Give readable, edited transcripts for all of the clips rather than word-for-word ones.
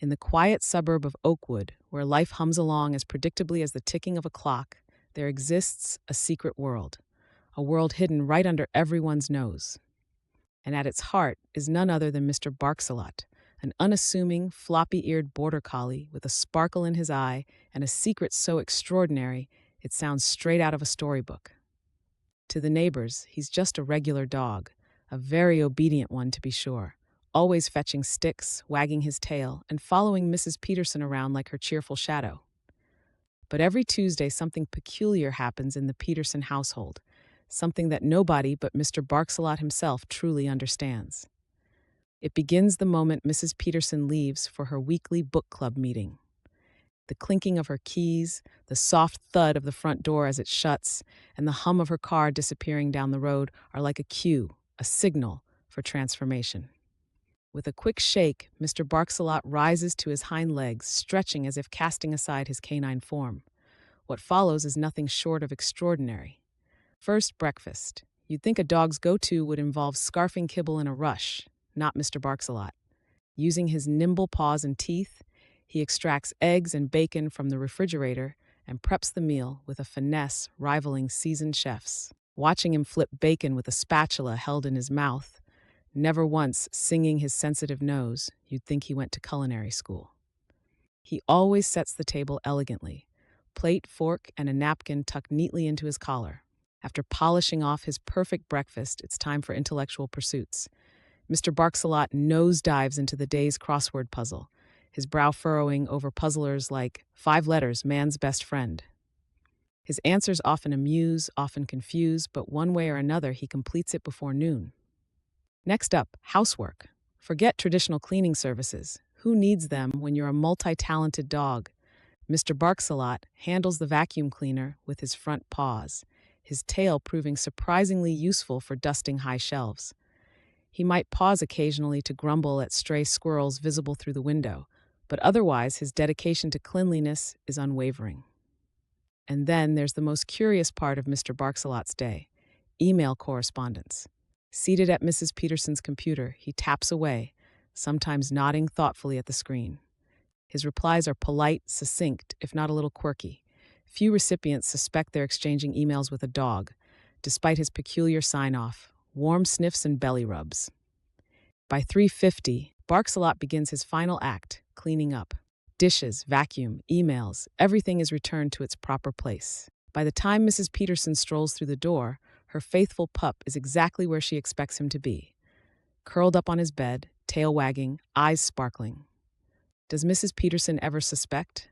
In the quiet suburb of Oakwood, where life hums along as predictably as the ticking of a clock, there exists a secret world, a world hidden right under everyone's nose. And at its heart is none other than Mr. Barksalot, an unassuming, floppy-eared border collie with a sparkle in his eye and a secret so extraordinary it sounds straight out of a storybook. To the neighbors, he's just a regular dog, a very obedient one to be sure, always fetching sticks, wagging his tail, and following Mrs. Peterson around like her cheerful shadow. But every Tuesday, something peculiar happens in the Peterson household, something that nobody but Mr. Barksalot himself truly understands. It begins the moment Mrs. Peterson leaves for her weekly book club meeting. The clinking of her keys, the soft thud of the front door as it shuts, and the hum of her car disappearing down the road are like a cue, a signal for transformation. With a quick shake, Mr. Barksalot rises to his hind legs, stretching as if casting aside his canine form. What follows is nothing short of extraordinary. First, breakfast. You'd think a dog's go-to would involve scarfing kibble in a rush, not Mr. Barksalot. Using his nimble paws and teeth, he extracts eggs and bacon from the refrigerator and preps the meal with a finesse rivaling seasoned chefs. Watching him flip bacon with a spatula held in his mouth, never once singing his sensitive nose, you'd think he went to culinary school. He always sets the table elegantly, plate, fork, and a napkin tucked neatly into his collar. After polishing off his perfect breakfast, it's time for intellectual pursuits. Mr. Barksalot nosedives into the day's crossword puzzle, his brow furrowing over puzzlers like 5 letters, man's best friend. His answers often amuse, often confuse, but one way or another he completes it before noon. Next up, housework. Forget traditional cleaning services. Who needs them when you're a multi-talented dog? Mr. Barksalot handles the vacuum cleaner with his front paws, his tail proving surprisingly useful for dusting high shelves. He might pause occasionally to grumble at stray squirrels visible through the window, but otherwise his dedication to cleanliness is unwavering. And then there's the most curious part of Mr. Barksalot's day, email correspondence. Seated at Mrs. Peterson's computer, he taps away, sometimes nodding thoughtfully at the screen. His replies are polite, succinct, if not a little quirky. Few recipients suspect they're exchanging emails with a dog, despite his peculiar sign-off, warm sniffs and belly rubs. By 3:50, Barksalot begins his final act, cleaning up. Dishes, vacuum, emails, everything is returned to its proper place. By the time Mrs. Peterson strolls through the door, her faithful pup is exactly where she expects him to be, curled up on his bed, tail wagging, eyes sparkling. Does Mrs. Peterson ever suspect?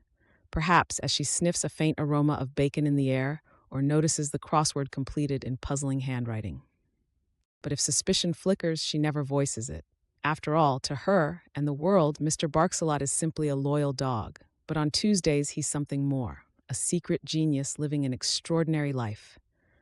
Perhaps as she sniffs a faint aroma of bacon in the air or notices the crossword completed in puzzling handwriting. But if suspicion flickers, she never voices it. After all, to her and the world, Mr. Barksalot is simply a loyal dog. But on Tuesdays, he's something more, a secret genius living an extraordinary life.